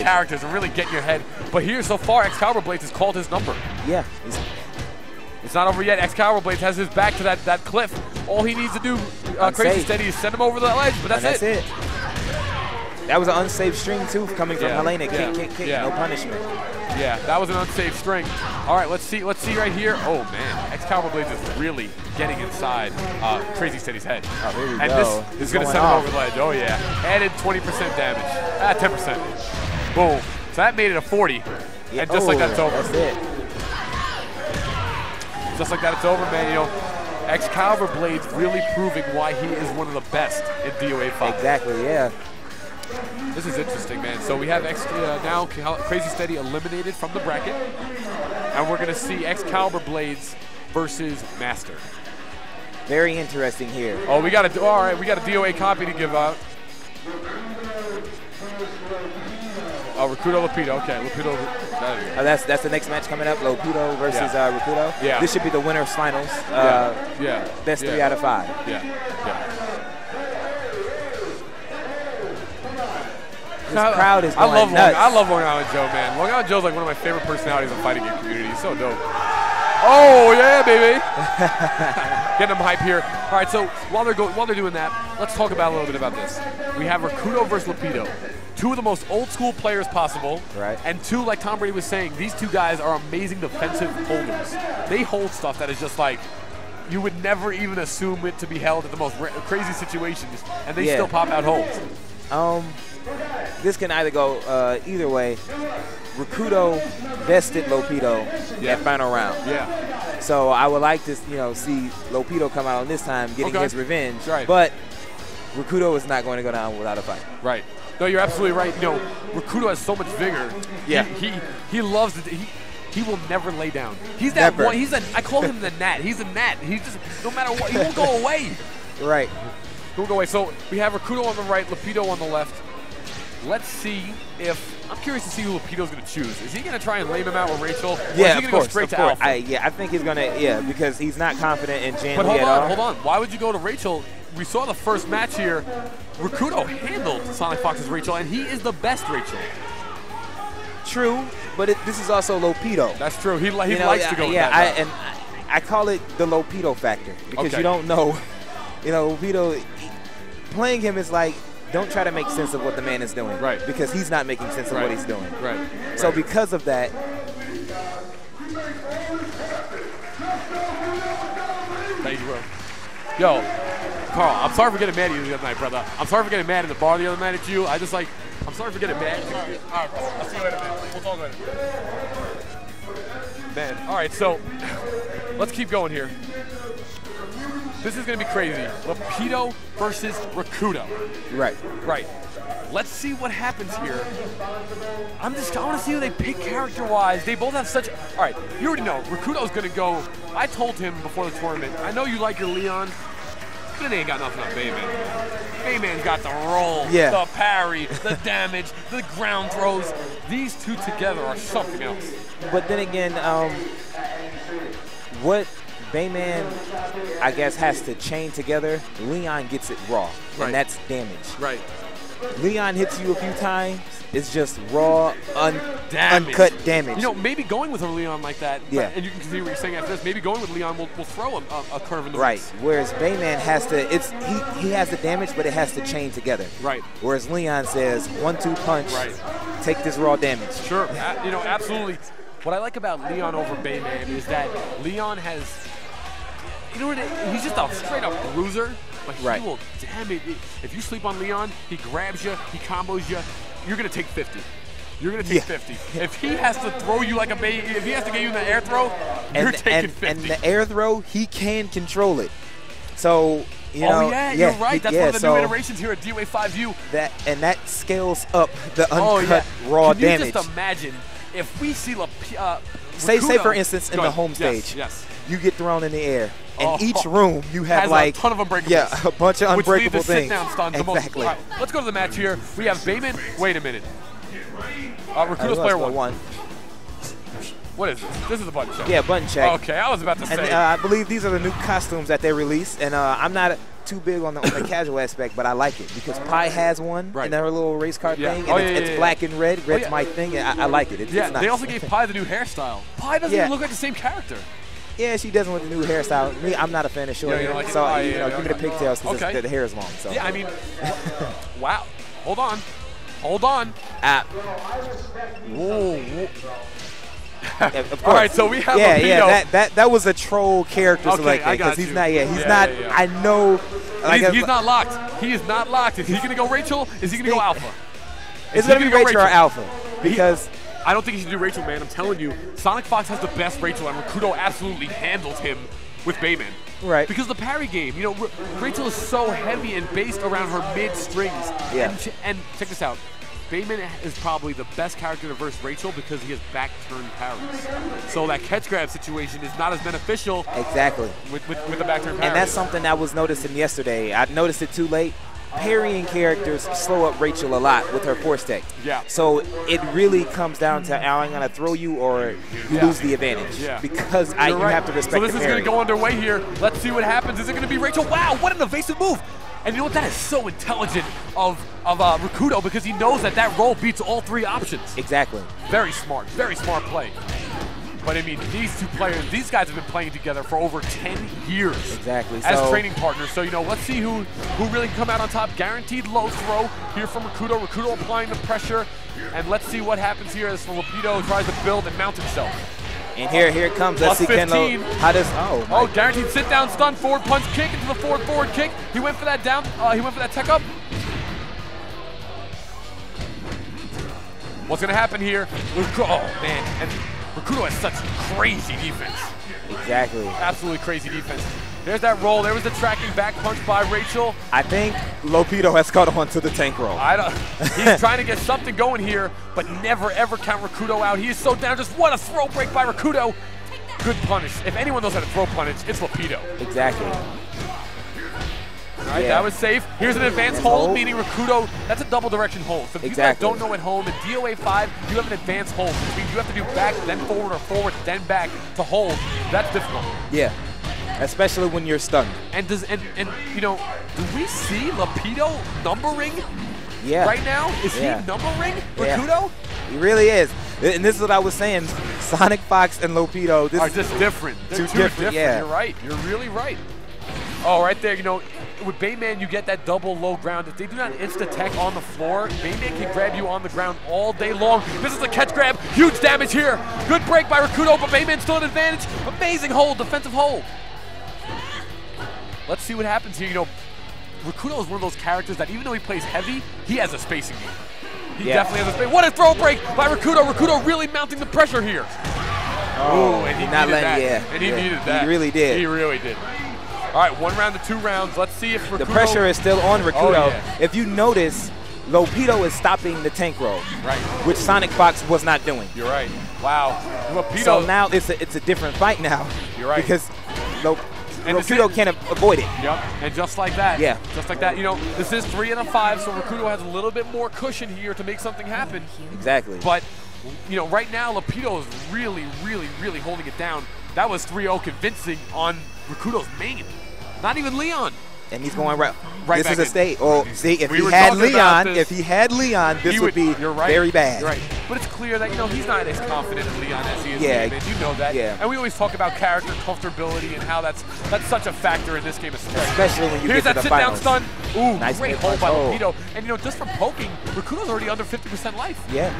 characters and really get in your head. But here, so far, Excalibur Blades has called his number. Yeah. It's not over yet. Excalibur Blades has his back to that cliff. All he needs to do, Crazy Steady, is send him over the ledge, but that's it. That was an unsafe string, too, coming from Helena. Kick, no punishment. Yeah, that was an unsafe string. All right, let's see right here. Oh, man. Excalibur Blades is really getting inside Crazy Steady's head. Oh, here we and go. This is going to send him over the ledge. Oh, yeah. Added 20% damage. 10%. Boom. So that made it a 40. Yeah. And just like that, it's over. That's it. Just like that, it's over, man. You know, Excalibur Blades really proving why he is one of the best in DOA5. Exactly, yeah. This is interesting, man. So we have now Crazy Steady eliminated from the bracket, and we're going to see Excalibur Blades versus Master. Very interesting here. Oh, we got a DOA copy to give out. Oh, Rakudo Lapido. Okay, Lapido. That's the next match coming up. Lapido versus Rakudo. Yeah. This should be the winner's finals. Best 3 out of 5. Yeah. This crowd is going nuts. I love Long Island Joe, man. Long Island Joe's like one of my favorite personalities in the fighting game community. He's so dope. Oh yeah, baby! Getting them hype here. All right, so while they're doing that, let's talk about a little bit about this. We have Rakudo versus Lapido, two of the most old school players possible. Right. And two, like Tom Brady was saying, these two guys are amazing defensive holders. They hold stuff that is just like you would never even assume it to be held at the most crazy situations, and they still pop out holds. This can either go either way. Rakudo bested Lapido at final round. Yeah. So I would like to, see Lapido come out on this time getting his revenge. Right. But Rakudo is not going to go down without a fight. Right. No, you're absolutely right. You know, Rakudo has so much vigor. Yeah. He loves it. He will never lay down. He's that one. I call him the gnat. He's a gnat. He just, no matter what, he won't go away. Right. He won't go away. So we have Rakudo on the right, Lapido on the left. Let's see if, I'm curious to see who Lapido's going to choose. Is he going to try and lame him out with Rachel? Or is he going to go straight to Alpha? I think he's going to, because he's not confident in Jan But at all. hold on. Why would you go to Rachel? We saw the first match here. Rakudo handled Sonic Fox's Rachel, and he is the best Rachel. True, but this is also Lapido. That's true. He likes to go with that. And I call it the Lapido factor because you don't know. Lapido, playing him is like, don't try to make sense of what the man is doing. Right. Because he's not making sense of what he's doing. Right. So because of that. Thank you, bro. Yo, Carl, I'm sorry for getting mad at you the other night, brother. I'm sorry for getting mad in the bar the other night at you. I'm sorry for getting mad. All right, bro. I'll see you later, man. We'll talk later. Man, all right, so let's keep going here. This is going to be crazy. Lapido versus Rakudo. Right. Let's see what happens here. I want to see who they pick character-wise. They both have such. All right, you already know. Rakudo's going to go. I told him before the tournament, I know you like your Leon, but it ain't got nothing on Bayman. Bayman's got the roll, the parry, the damage, the ground throws. These two together are something else. But then again, what Bayman, I guess, has to chain together, Leon gets it raw, and that's damage. Right. Leon hits you a few times, it's just raw, uncut damage. Maybe going with a Leon like that, and you can see what you're saying after this, maybe going with Leon will throw a curve in the mix. Whereas Bayman has to, he has the damage, but it has to chain together. Right. Whereas Leon says, 1-2 punch, take this raw damage. Sure, absolutely. What I like about Leon over Bayman is that Leon has, he's just a straight up bruiser, but he will damage. If you sleep on Leon, he grabs you, he combos you, you're going to take 50. You're going to take 50. If he has to throw you like a baby, if he has to get you in the air throw, you're taking 50. And the air throw, he can control it. So, you're right. That's one of the new iterations here at DOA5U. That scales up the uncut raw damage. Can you just imagine if we see say for instance in the home stage, you get thrown in the air, and each room you have like a ton of unbreakables. Yeah, a bunch of unbreakable things. Sit-down stuns. Exactly. All right, let's go to the match here. We have Bayman. Wait a minute. Rakudo's player one. What is this? This is a button check. Yeah, button check. Okay, I was about to say. And I believe these are the new costumes that they released, and I'm not too big on the casual aspect, but I like it because Pi has one in her little race car thing, and it's black and red. Red's my thing, and I like it. It's nice. They also gave Pi the new hairstyle. Pi doesn't even look like the same character. Yeah, she doesn't with the new hairstyle. Me, I'm not a fan of short hair, so give me the pigtails because the hair is long. So. Yeah, I mean, wow. Hold on. Whoa. Of course. All right, so we have Lupito. That was a troll character selection because he's not. He's not. I know. Like he's not locked. He is not locked. Is he going to go Rachel? Is he going to go Alpha? It's going to be Rachel or Alpha because. I don't think he should do Rachel, man. I'm telling you, Sonic Fox has the best Rachel, and Rakudo absolutely handles him with Bayman. Right. Because the parry game, you know, Rachel is so heavy and based around her mid-strings. Yeah. And check this out. Bayman is probably the best character to verse Rachel because he has back-turn parries. So that catch grab situation is not as beneficial. Exactly. With the back-turn parry. And that's something I was noticing yesterday. I noticed it too late. Parrying characters slow up Rachel a lot with her force tech. Yeah. So it really comes down to, I'm going to throw you or you lose the advantage. Yeah. Because you have to respect the parry. So this is going to go underway here. Let's see what happens. Is it going to be Rachel? Wow, what an evasive move. And you know what? That is so intelligent of Rakudo because he knows that roll beats all three options. Exactly. Very smart play. But I mean, these two players, these guys have been playing together for over 10 years. Exactly. As training partners. So, you know, let's see who really can come out on top. Guaranteed low throw here from Rakudo. Rakudo applying the pressure. And let's see what happens here as Lupito tries to build and mount himself. And here it comes. Let's see Kenlo. How does guaranteed sit down stun, forward punch kick into the forward kick. He went for that down. He went for that tech up. What's gonna happen here? Oh man, and Rakudo has such crazy defense. Exactly. Absolutely crazy defense. There's that roll. There was the tracking back punch by Rachel. I think Lupito has caught on to the tank roll. He's trying to get something going here, but never ever count Rakudo out. He is so down. Just what a throw break by Rakudo. Good punish. If anyone knows how to throw punish, it's Lupito. Exactly. All right, that was safe. Here's an advanced hold, meaning Rakudo, that's a double direction hold. So if you guys don't know at home, in DOA5, you have an advanced hold, which means you have to do back, then forward, or forward, then back to hold. That's difficult. Yeah, especially when you're stunned. And you know, do we see Lupito numbering right now? Is he numbering Rakudo? He really is. And this is what I was saying. Sonic Fox and Lupito. Are just different. They're too different. Yeah. You're right. You're really right. Oh, right there, you know, with Bayman, you get that double low ground. If they do not insta-tech on the floor, Bayman can grab you on the ground all day long. This is a catch grab. Huge damage here. Good break by Rakudo, but Bayman still an advantage. Amazing hold, defensive hold. Let's see what happens here. You know, Rakudo is one of those characters that even though he plays heavy, he has a spacing game. He definitely has a space. What a throw break by Rakudo. Rakudo really mounting the pressure here. Oh, and he needed that. And he needed that. He really did. He really did. All right, 1 round to 2 rounds. Let's see if Rakudo... The pressure is still on Rakudo. If you notice, Lupito is stopping the tank roll, which Sonic Fox was not doing. You're right. Wow. Lupito... So now it's a different fight now. You're right. Because Rakudo can't avoid it. Yep. And just like that. Yeah. Just like that. You know, this is 3 out of 5, so Rakudo has a little bit more cushion here to make something happen. Exactly. But, you know, right now, Lupito is really, really, really holding it down. That was 3-0 convincing on Rakudo's main. Not even Leon. And he's going right this is back a state. Oh, see, if he had Leon, this would be very bad. You're right. But it's clear that, you know, he's not as confident in Leon as he is in Bayman. You know that. Yeah. And we always talk about character comfortability and how that's such a factor in this game, especially when you Here's get to the finals. Here's that sit-down stun. Ooh, nice great hold by Lupito. And, you know, just from poking, Rakudo's already under 50% life. Yeah.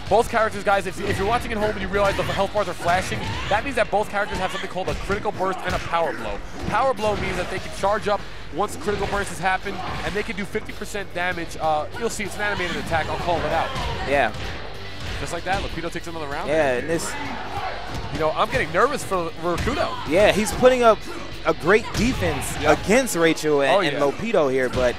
Both characters, guys, if you're watching at home and you realize the health bars are flashing, that means that both characters have something called a critical burst and a power blow. Power blow means that they can charge up once the critical burst has happened, and they can do 50% damage. You'll see it's an animated attack. I'll call it out. Yeah. Just like that, Lupito takes another round. Yeah, and this... You know, I'm getting nervous for Rakudo. Yeah, he's putting up a great defense against Rachel and Lupito here, but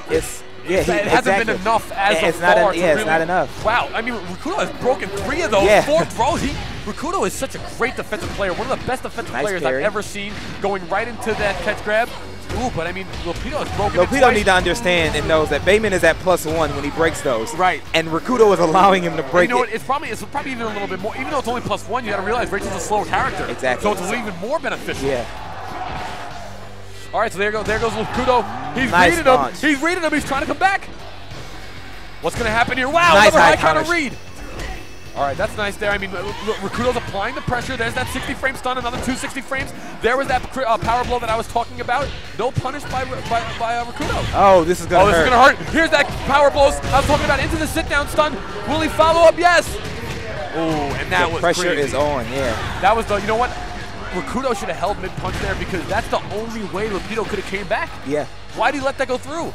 it's... Yeah, it hasn't been enough as of far. It's not enough. Wow, I mean, Rakudo has broken 3 of those 4 throws. Rakudo is such a great defensive player, one of the best defensive players I've ever seen, going right into that catch grab. Ooh, but I mean, Lupito has broken it twice. Lupito need to understand and knows that Bayman is at +1 when he breaks those. Right. And Rakudo is allowing him to break it. You know what, it's probably even a little bit more, even though it's only +1, you got to realize Rachel's a slow character. Exactly. So it's even more beneficial. Yeah. All right, so there goes Rakudo. He's Nice reading launch. him. He's reading him. He's trying to come back. What's going to happen here? Wow, Nice another high high counter read. All right, that's nice there. I mean, Rakudo's applying the pressure. There's that 60-frame stun, another 260 frames. There was that power blow that I was talking about. No punish by Rakudo. Oh, this is going to hurt. This is going to hurt. Here's that power blows I was talking about into the sit-down stun. Will he follow up? Yes. Oh, and that was pressure crazy. is on, yeah. That was the, you know what? Rakudo should have held mid-punch there because that's the only way Lapido could have came back. Yeah. Why did he let that go through?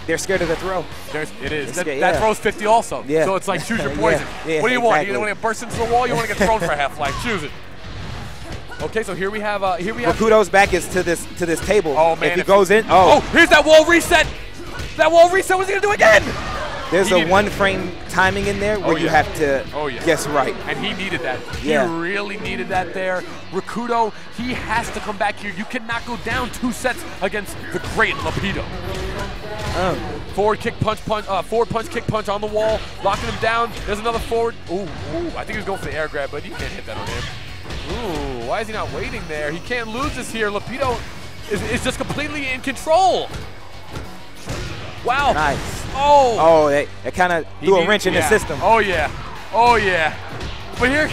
They're scared of the throw. It is. Scared, that throws 50 also. Yeah. So it's like choose your poison. Yeah, what do you want? exactly. You want to get burst into the wall? You want to get thrown for a half life? Choose it. Okay, so here we have Rakudo's back is to this table. Oh man! If he goes in, here's that wall reset. That wall reset. What's he gonna do again? There's a one-frame timing in there where you have to guess right. And he needed that. Yeah. He really needed that there. Rakudo, he has to come back here. You cannot go down 2 sets against the great Lapido. Forward kick punch, forward punch, kick punch on the wall, locking him down. There's another forward. Ooh, I think he was going for the air grab, but you can't hit that on him. Ooh, why is he not waiting there? He can't lose this here. Lapido is just completely in control. Wow. Nice. Oh, they kind of threw a wrench in the system. Oh, yeah. Oh, yeah. But here,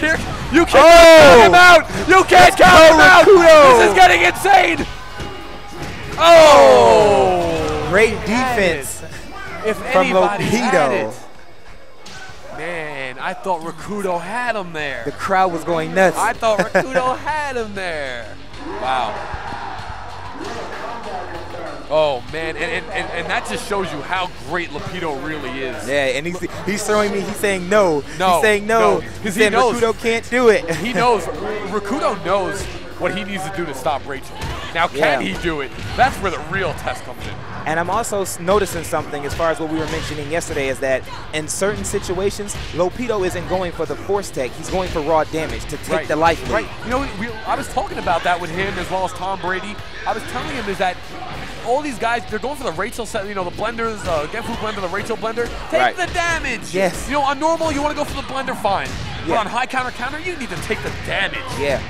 you can't count him out. You can't count him out. This is getting insane. Oh. Great defense from Lapido. Man, I thought Rakudo had him there. The crowd was going nuts. I thought Rakudo had him there. Wow. Oh man, and that just shows you how great Lapido really is. Yeah, and he's throwing me. He's saying no. He's saying no. He's saying knows, Rakudo can't do it. He knows. Rakudo knows what he needs to do to stop Rachel. Now, can he do it? That's where the real test comes in. And I'm also noticing something as far as what we were mentioning yesterday is that in certain situations, Lapido isn't going for the force tech. He's going for raw damage to take the life lead. Right. You know, I was talking about that with him as well as Tom Brady. I was telling him is that all these guys, they're going for the Rachel set, you know, the blenders, Genfu blender, the Rachel blender. Take the damage. Yes. You know, on normal, you want to go for the blender, fine. But on high counter, you need to take the damage. Yeah.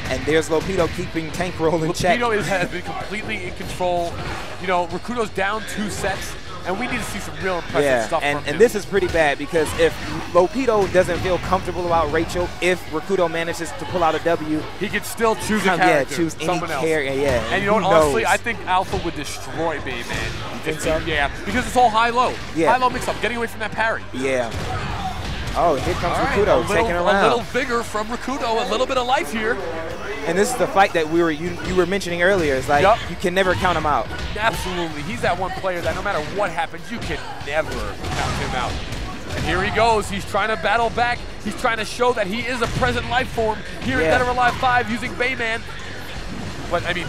And there's Lapido keeping Tank Roll in check. Lapido has been completely in control. You know, Rakudo's down 2 sets, and we need to see some real impressive stuff from him. And this is pretty bad because if Lapido doesn't feel comfortable about Rachel, if Rakudo manages to pull out a W, he can still choose a character. Yeah, choose any character. Yeah. And you know what? Honestly, I think Alpha would destroy Bayman. You think so? Yeah, because it's all high-low. Yeah. High-low mix-up, getting away from that parry. Yeah. Oh, here comes Rakudo taking around. A little vigor from Rakudo, a little bit of life here. And this is the fight that you were mentioning earlier. It's like you can never count him out. Absolutely. He's that one player that no matter what happens, you can never count him out. And here he goes. He's trying to battle back. He's trying to show that he is a present life form here in Dead or Alive 5 using Bayman. But, I mean,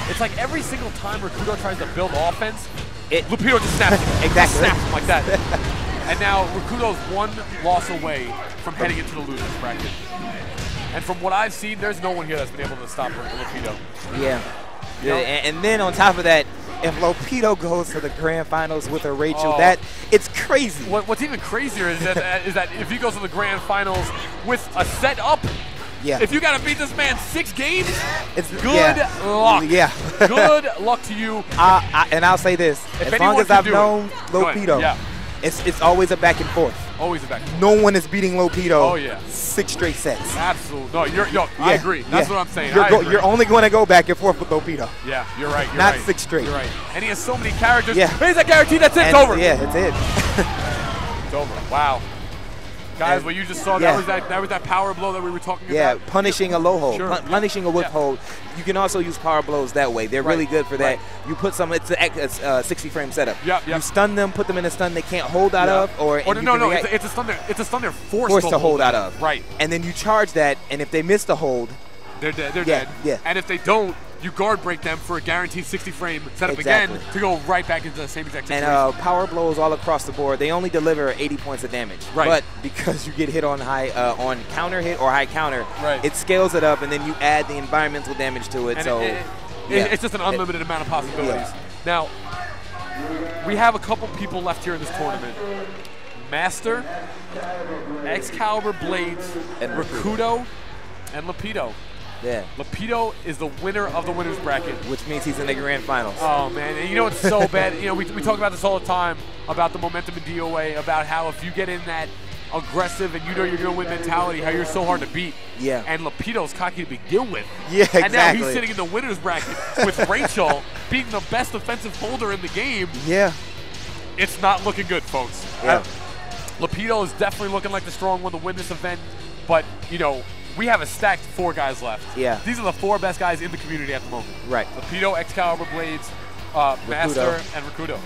it's like every single time Rakudo tries to build offense, Lapido just snaps him. Exactly. Snaps him like that. And now Rakudo's 1 loss away from heading into the losers bracket. And from what I've seen, there's no one here that's been able to stop Lapido. Yeah. And then on top of that, if Lapido goes to the grand finals with a Rachel, it's crazy. What's even crazier is that if he goes to the grand finals with a set up, if you got to beat this man 6 games, it's good luck. Yeah. Good luck to you. And I'll say this: as long as I've known Lapido, it's always a back and forth. Always a back and forth. No one is beating Lapido. Oh yeah. 6 straight sets. Absolutely. No, I agree. That's what I'm saying. You're only going to go back and forth with Lapido. Yeah, you're right. Not 6 straight. You're right. And he has so many characters. Yeah. He's that guarantee. That's it. It's over. Yeah, it's it. It's over. Wow. Guys, what you just saw, that was that power blow that we were talking about. Yeah, punishing a low hold, Sure. punishing a whip hold. You can also use power blows that way. They're really good for that. You put some, it's a 60-frame setup. You stun them, put them in a stun they can't hold out of, it's a stun they're forced to hold out of. Right. And then you charge that, and if they miss the hold, they're dead. They're dead. Yeah. And if they don't, you guard break them for a guaranteed 60-frame setup again to go right back into the same exact situation. And power blows all across the board. They only deliver 80 points of damage. Right. But because you get hit on on counter hit or high counter, it scales it up, and then you add the environmental damage to it. And it's just an unlimited amount of possibilities. Now, we have a couple people left here in this tournament. Master, Excalibur Blades, and Rakudo, and Lapido. Yeah. Lapido is the winner of the winner's bracket. Which means he's in the grand finals. Oh, man. And you know it's so bad. You know, we talk about this all the time, about the momentum in DOA, about how if you get in that aggressive and you know you're going to win mentality, how you're so hard to beat. Yeah. And Lapido's cocky to begin with. Yeah, exactly. And now he's sitting in the winner's bracket with Rachel being the best offensive holder in the game. Yeah. It's not looking good, folks. Yeah. Lapido is definitely looking like the strong one to win this event, but, you know, we have a stacked 4 guys left. Yeah. These are the 4 best guys in the community at the moment. Right. Lapido, Excalibur Blades, Master, and Rakudo.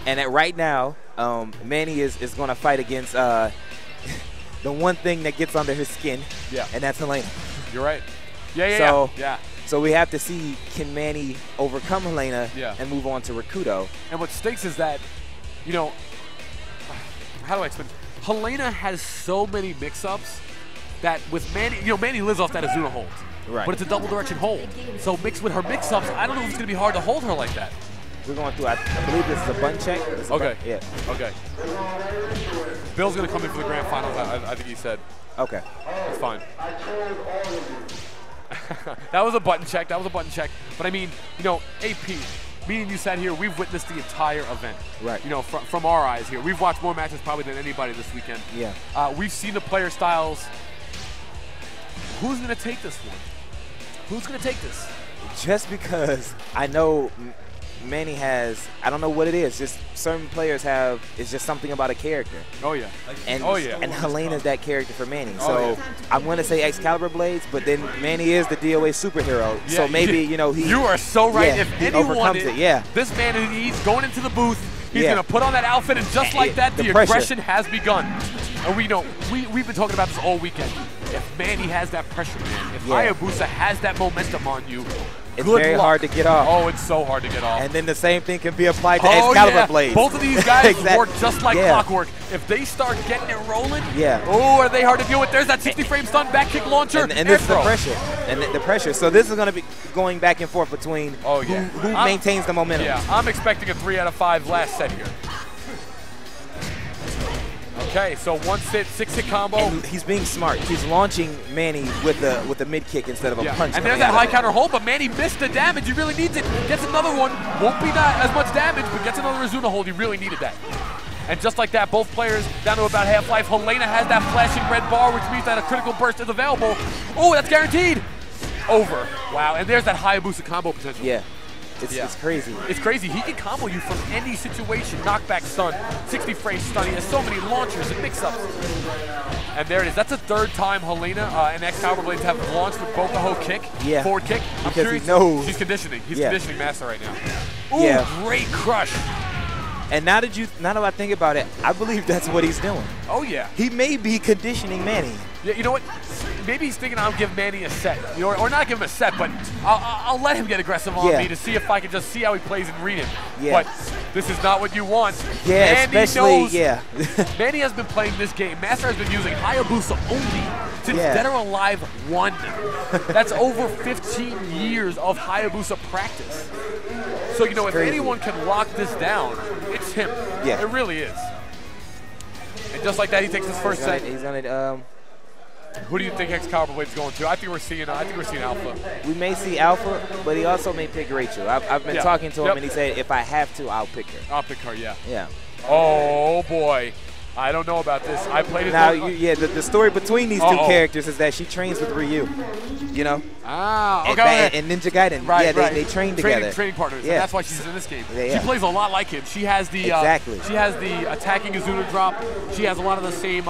And right now, Manny is going to fight against the one thing that gets under his skin, and that's Helena. You're right. Yeah. So we have to see, can Manny overcome Helena and move on to Rakudo. And what stinks is that, you know, how do I explain? Helena has so many mix-ups that with Manny, you know, Manny lives off that Azuna hold. Right. But it's a double direction hold. So mixed with her mix-ups, I don't know if it's going to be hard to hold her like that. We're going through, I believe this is a button check. Okay. Yeah. Okay. Bill's going to come in for the grand finals, I think he said. Okay. That's fine. That was a button check. But I mean, you know, AP, me and you sat here, we've witnessed the entire event. Right. You know, from our eyes here. We've watched more matches probably than anybody this weekend. Yeah. We've seen the player styles. Who's going to take this one? Who's going to take this? Just because I know Manny has, I don't know what it is, just certain players have, it's just something about a character. Oh, yeah. And, and Helena's that character for Manny. Oh, so yeah. I'm going to say Excalibur Blades, but then Manny is the DOA superhero. Yeah, so maybe, you know, he. You are so right. Yeah, if anyone overcomes it, yeah. This man, he's going into the booth. He's going to put on that outfit, and just like that, the aggression has begun. And we know, we've been talking about this all weekend. If Manny has that pressure, man, if Hayabusa has that momentum on you, it's very hard to get off. Oh, it's so hard to get off. And then the same thing can be applied to Excalibur Blades. Both of these guys work just like clockwork. If they start getting it rolling, oh, are they hard to deal with? There's that 60-frame stun back kick launcher. And this is the pressure. And the pressure. So this is going to be going back and forth between who maintains the momentum. Yeah, I'm expecting a 3 out of 5 last set here. Okay, so 1-sit, 6-hit combo. And he's being smart. He's launching Manny with a mid kick instead of a punch. And there's that high counter hold, but Manny missed the damage. He really needs it. Gets another one. Won't be not as much damage, but gets another Azuna hold. He really needed that. And just like that, both players down to about half-life. Helena has that flashing red bar, which means that a critical burst is available. Oh, that's guaranteed. Over. Wow, and there's that Hayabusa combo potential. Yeah. It's crazy. It's crazy. He can combo you from any situation. Knockback stun, 60-frame stun. He has so many launchers and mix-ups. And there it is. That's the 3rd time Helena and Excalibur Blades have launched with both the whole kick, forward kick. I'm curious. He knows. He's conditioning. He's conditioning Master right now. Ooh, great crush. And now that I think about it, I believe that's what he's doing. Oh, yeah. He may be conditioning Manny. Yeah, you know what? Maybe he's thinking I'll give Manny a set. You know, or not give him a set, but I'll let him get aggressive on me to see if I can just see how he plays and read him. Yeah. But this is not what you want. Yeah, Manny especially, knows. Manny has been playing this game. Master has been using Hayabusa only since Dead or Alive 1. That's over 15 years of Hayabusa practice. So, you know, if anyone can lock this down, it's him. Yeah. It really is. And just like that, he takes his first set. He's on it. Who do you think Excalibur Blade's going to? I think we're seeing Alpha. We may see Alpha, but he also may pick Rachel. I've been talking to him, and he said if I have to, I'll pick her. I'll pick her, yeah. Yeah. Oh, boy. I don't know about this. I played it. Now, the story between these two characters is that she trains with Ryu, you know? Ah, okay. And Ninja Gaiden. Right, they train together. Training partners. Yeah. And that's why she's in this game. She plays a lot like him. She has the she has the attacking Azuna drop. She has a lot of the same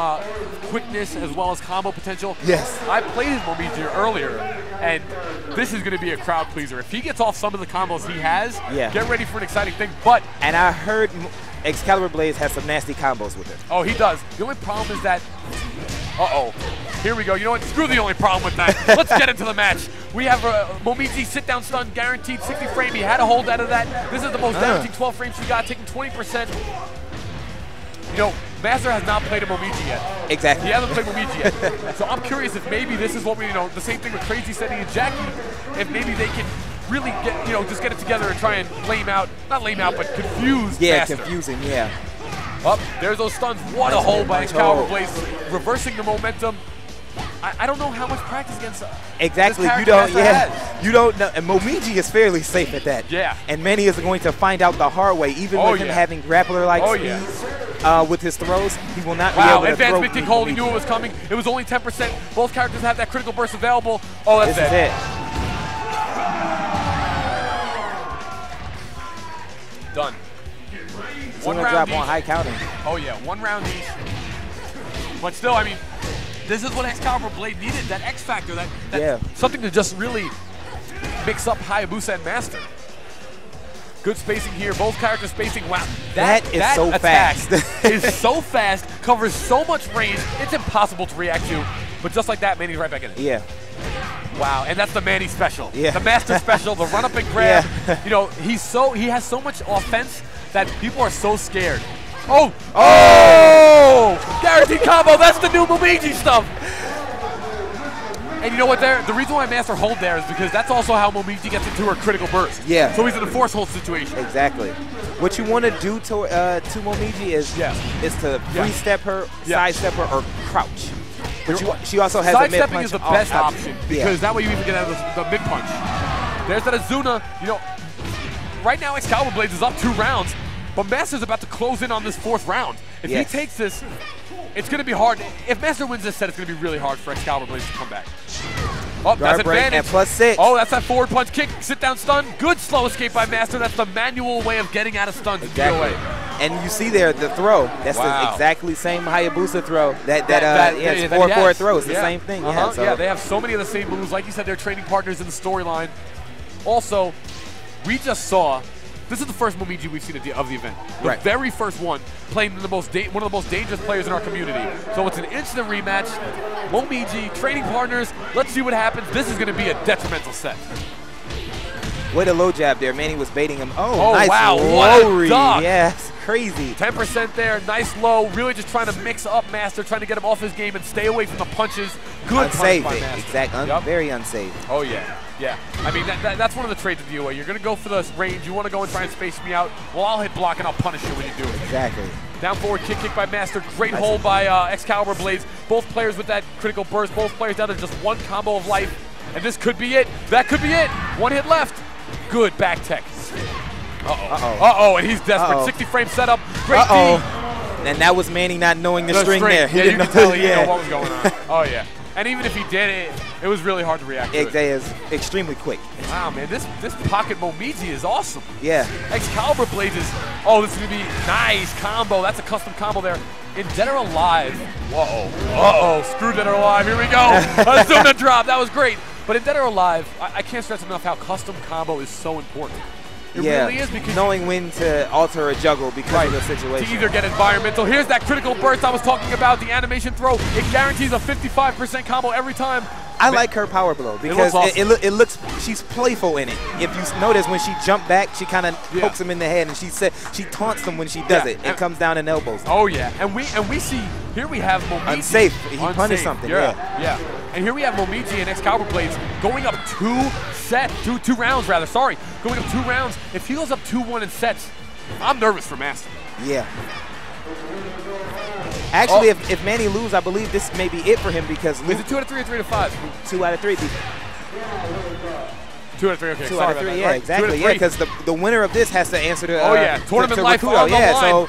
quickness as well as combo potential. Yes. I played his Momiji earlier, and this is going to be a crowd pleaser. If he gets off some of the combos he has, get ready for an exciting thing. But and I heard Excalibur Blades has some nasty combos with it. Oh, he does. The only problem is that, here we go. You know what? Screw the only problem with that. Let's get into the match. We have Momiji sit-down stun, guaranteed 60 frame. He had a hold out of that. This is the most damaging 12 frames she got, taking 20%. You know, Master has not played a Momiji yet. Exactly. He hasn't played Momiji yet. So I'm curious if maybe this is what we, the same thing with Crazy Setting and Jackie, if maybe they can really get, just get it together and try and not lame out, but confuse Master. Yeah, confuse him, yeah. Up, there's those stuns. What a hold by Excalibur Blades, reversing the momentum. I don't know how much practice against exactly. You don't. You don't know. And Momiji is fairly safe at that. Yeah. And Manny is going to find out the hard way, even with him having grappler-like speed with his throws. He will not be able to throw. Advanced mid-kick hold. He knew it was coming. It was only 10%. Both characters have that critical burst available. Oh, that's this is it. Done. One round drop on high counting. Oh yeah, 1 round each. But still, I mean, this is what Excalibur Blade needed, that X factor, that something to just really mix up Hayabusa and Master. Good spacing here, both characters spacing. Wow, that is so fast. is so fast, covers so much range, it's impossible to react to. But just like that, Manny's right back in it. Yeah. Wow, and that's the Manny special. Yeah. The Master special, the run up and grab. You know, he has so much offense that people are so scared. Oh! Oh! Guaranteed combo, that's the new Momiji stuff. And you know what, the reason why Master hold there is because that's also how Momiji gets into her critical burst. Yeah. So he's in a force hold situation. Exactly. What you want to do to Momiji is to free-step her, side-step her, or crouch. But she also has a mid punch. Sidestepping is the best option because that way you even get out of the mid punch. There's that Azuna. You know, right now Excalibur Blades is up 2 rounds, but Master's about to close in on this 4th round. If he takes this, it's going to be hard. If Master wins this set, it's going to be really hard for Excalibur Blades to come back. Oh, that's advantage. And +6. Oh, that's that forward punch kick. Sit down stun. Good slow escape by Master. That's the manual way of getting out of stuns. Exactly. And you see there the throw. That's the exactly same Hayabusa throw. That 4-4 throw. It's the same thing. Yeah, they have so many of the same moves. Like you said, they're training partners in the storyline. Also, we just saw. This is the first Momiji we've seen of the event. The very first one, playing one of the most dangerous players in our community. So it's an instant rematch. Momiji, training partners. Let's see what happens. This is going to be a detrimental set. Way to low jab there. Manny was baiting him. Oh nice wow. What a duck. Yes, crazy. 10% there. Nice low. Really just trying to mix up Master, trying to get him off his game and stay away from the punches. Good unsafe. Punch by Master. Exactly. Very unsafe. Oh, yeah. Yeah. I mean, that's one of the traits of DOA. You're going to go for the range. You want to go and try and space me out. Well, I'll hit block and I'll punish you when you do it. Exactly. Down forward kick by Master. Great hold by Excalibur Blades. Both players with that critical burst. Both players down to just 1 combo of life. And this could be it. That could be it. 1 hit left. Good back tech. Uh-oh, and he's desperate. 60 frame setup. Great D. And that was Manny not knowing the string there. He didn't know what was going on. Oh, yeah. And even if he did it was really hard to react to it. It is extremely quick. Wow, man, this pocket Momiji is awesome. Yeah. Excalibur Blades is, this is going to be nice combo. That's a custom combo there. In Dead or Alive, screw Dead or Alive, here we go. Azuna drop, that was great. But in Dead or Alive, I can't stress enough how custom combo is so important. It really is, because knowing when to alter or juggle because of the situation. To either get environmental. Here's that critical burst I was talking about, the animation throw. It guarantees a 55% combo every time. I like her power blow because it looks, she's playful in it. If you notice when she jumped back, she kind of pokes him in the head, and she taunts him when she does it. It comes down in elbows. Oh yeah, and we see here we have Momiji. Unsafe. He punished something. Yeah. And here we have Momiji and Excalibur Blades going up 2 rounds rather. Sorry, going up 2 rounds. If he goes up 2-1 in sets, I'm nervous for Master. Yeah. Actually, if Manny loses, I believe this may be it for him because is it 2 out of 3 or 3 to 5? 2 out of 3. 2 out of 3. Okay. 2 out of 3. Yeah, exactly. Yeah, because the winner of this has to answer to tournament to life on the line. So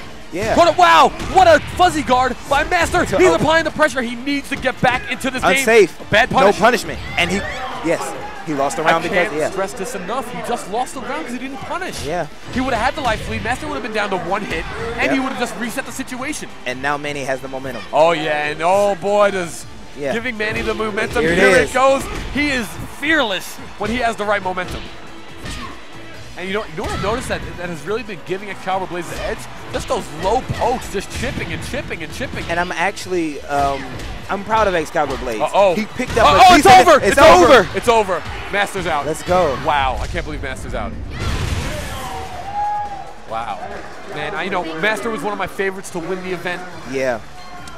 wow, what a fuzzy guard by Master. He's applying the pressure. He needs to get back into this game. Unsafe. Bad punishment. No punishment. And he lost a round because I can't stress this enough. He just lost a round because he didn't punish. Yeah. He would have had the life lead. Master would have been down to 1 hit, and he would have just reset the situation. And now Manny has the momentum. Oh, yeah, and oh, boy, does giving Manny the momentum. Here it goes. He is fearless when he has the right momentum. And you know what I noticed that has really been giving Excalibur Blades the edge? Just those low pokes, just chipping and chipping and chipping. And I'm actually, I'm proud of Excalibur Blades. He picked up it's over! It's over! It's over. Master's out. Let's go. Wow, I can't believe Master's out. Wow. Man, Master was one of my favorites to win the event. Yeah.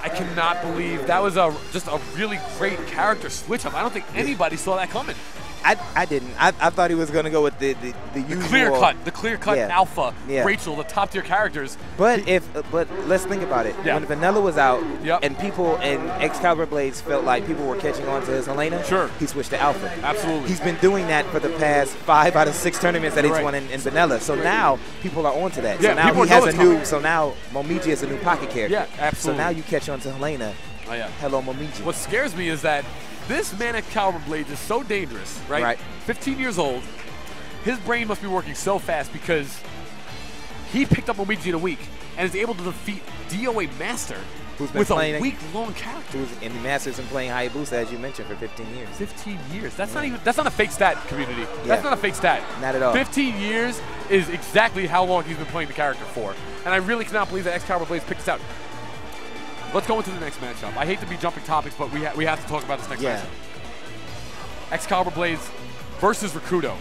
I cannot believe that was just a really great character switch up. I don't think anybody saw that coming. I didn't. I thought he was going to go with the usual. The clear cut alpha, Rachel, the top tier characters. But but let's think about it. When Vanilla was out, and people and Excalibur Blades felt like people were catching on to his Helena, he switched to alpha. Absolutely. He's been doing that for the past 5 out of 6 tournaments that he's won in Vanilla. So now people are onto that. So now he has a new. So now Momiji is a new pocket character. Yeah, absolutely. So now you catch on to Helena. Oh yeah. Hello, Momiji. What scares me is that this man Excalibur Blades is so dangerous, right? Right. 15 years old. His brain must be working so fast because he picked up Momiji in a week and is able to defeat DOA Master with a week-long character. Who's in the Masters and playing Hayabusa, as you mentioned, for 15 years. 15 years. That's not even. That's not a fake stat, community. That's not a fake stat. Not at all. 15 years is exactly how long he's been playing the character for. And I really cannot believe that Excalibur Blades picked this out. Let's go into the next matchup. I hate to be jumping topics, but we have to talk about this next matchup. Excalibur Blades versus Rakudo.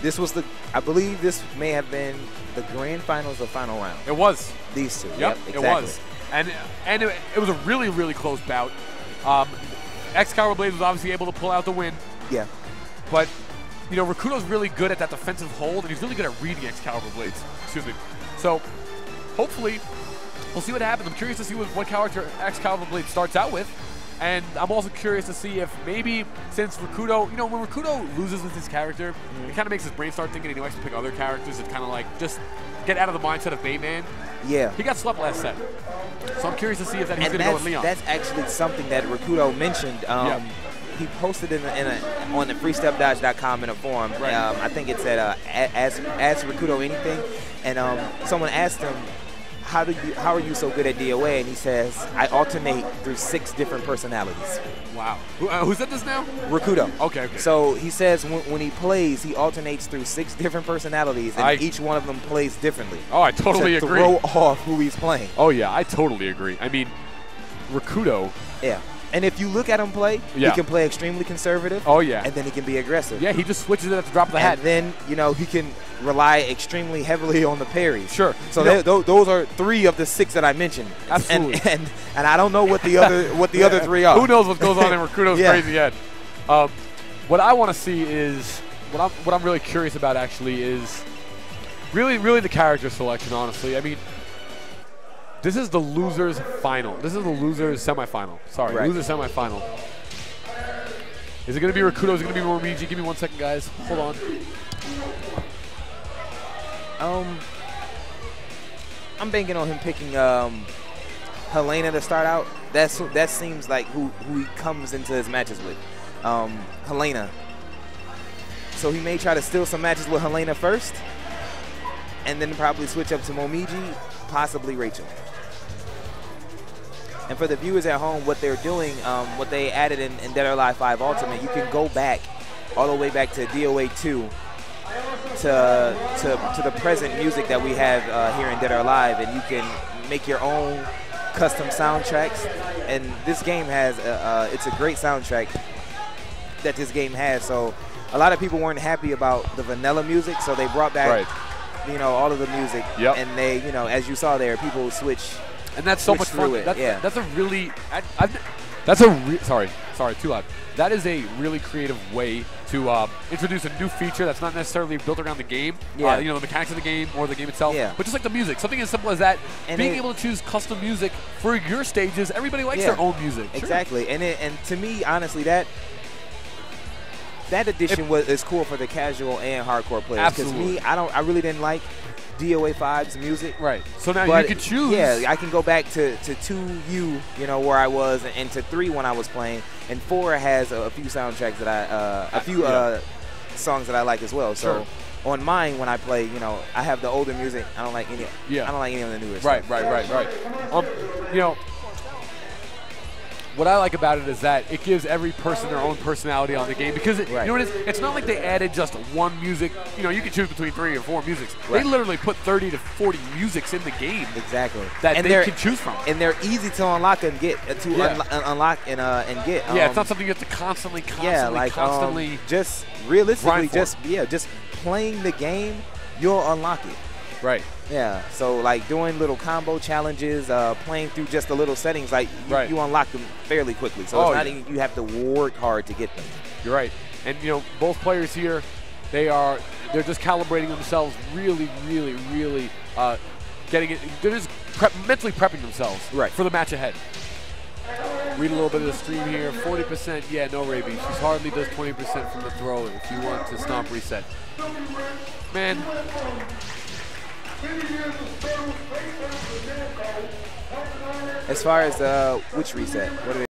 This was I believe this may have been the grand finals or final round. It was. These two. Yep, exactly. It was. And it was a really, really close bout. Excalibur Blades was obviously able to pull out the win. Yeah. But, you know, Rakudo's really good at that defensive hold, and he's really good at reading Excalibur Blades. Excuse me. So, hopefully, we'll see what happens. I'm curious to see what character Excalibur Blades starts out with. And I'm also curious to see if maybe, since Rakudo, you know, when Rakudo loses with his character, it kind of makes his brain start thinking and he likes to pick other characters and kind of like just get out of the mindset of Bayman. Yeah. He got swept last set. So I'm curious to see if he's going to go with Leon. That's actually something that Rakudo mentioned. He posted on the freestepdodge.com in a forum. Right. I think it said, ask Rakudo anything. And someone asked him, how are you so good at DOA? And he says, I alternate through 6 different personalities. Wow. Who said this now? Rakudo. Okay. So he says when he plays, he alternates through 6 different personalities, and each one of them plays differently. Oh, I totally agree. Throw off who he's playing. Oh, yeah, I totally agree. I mean, Rakudo. Yeah. And if you look at him play, he can play extremely conservative. Oh, yeah. And then he can be aggressive. Yeah, he just switches it at the drop of the hat. And then, you know, he can rely extremely heavily on the parries. Sure. So those are 3 of the 6 that I mentioned. Absolutely. And I don't know what the other 3 are. Who knows what goes on in Rakudo's crazy head. What I want to see is, what I'm really curious about actually is really the character selection, honestly. I mean, this is the losers final. This is the losers semifinal. Sorry, losers semifinal. Is it going to be Rakudo? Is it going to be Momiji? Give me 1 second, guys. Hold on. I'm banking on him picking Helena to start out. That seems like who he comes into his matches with. Helena. So he may try to steal some matches with Helena first, and then probably switch up to Momiji, possibly Rachel. And for the viewers at home, what they're doing, what they added in Dead or Alive 5 Ultimate, you can go back all the way back to DOA2 to the present music that we have here in Dead or Alive, and you can make your own custom soundtracks. And this game has it's a great soundtrack that this game has. So a lot of people weren't happy about the vanilla music, so they brought back you know, all of the music. And they, you know, as you saw there, people switch. And that's so much fun. That's a really sorry, too loud. That is a really creative way to introduce a new feature that's not necessarily built around the game, you know, the mechanics of the game or the game itself, but just like the music. Something as simple as that, and being able to choose custom music for your stages. Everybody likes their own music. Exactly. Sure. And to me, honestly, that addition is cool for the casual and hardcore players. Because me, I really didn't like DOA5's music. Right. So now you can choose. Yeah, I can go back to 2U, you know, where I was, and to 3 when I was playing, and 4 has a few soundtracks that songs that I like as well. So on mine, when I play, you know, I have the older music. I don't like any. I don't like any of the newer stuff. Right. You know, what I like about it is that it gives every person their own personality on the game, because you know what it is? It's not like they added just one music. You know, you can choose between 3 or 4 musics. They literally put 30 to 40 musics in the game. Exactly. That they can choose from. And they're easy to unlock and get unlock and get. Yeah, it's not something you have to constantly just realistically, just just playing the game, you'll unlock it. Right. Yeah, so like doing little combo challenges, playing through just the little settings, like you unlock them fairly quickly. So it's not even, you have to work hard to get them. You're right. And you know, both players here, they're just calibrating themselves really, really, really getting it. They're just mentally prepping themselves for the match ahead. Read a little bit of the stream here. 40%, yeah, no Raby. She hardly does 20% from the throw if you want to stomp reset. Man. As far as which reset? What are they?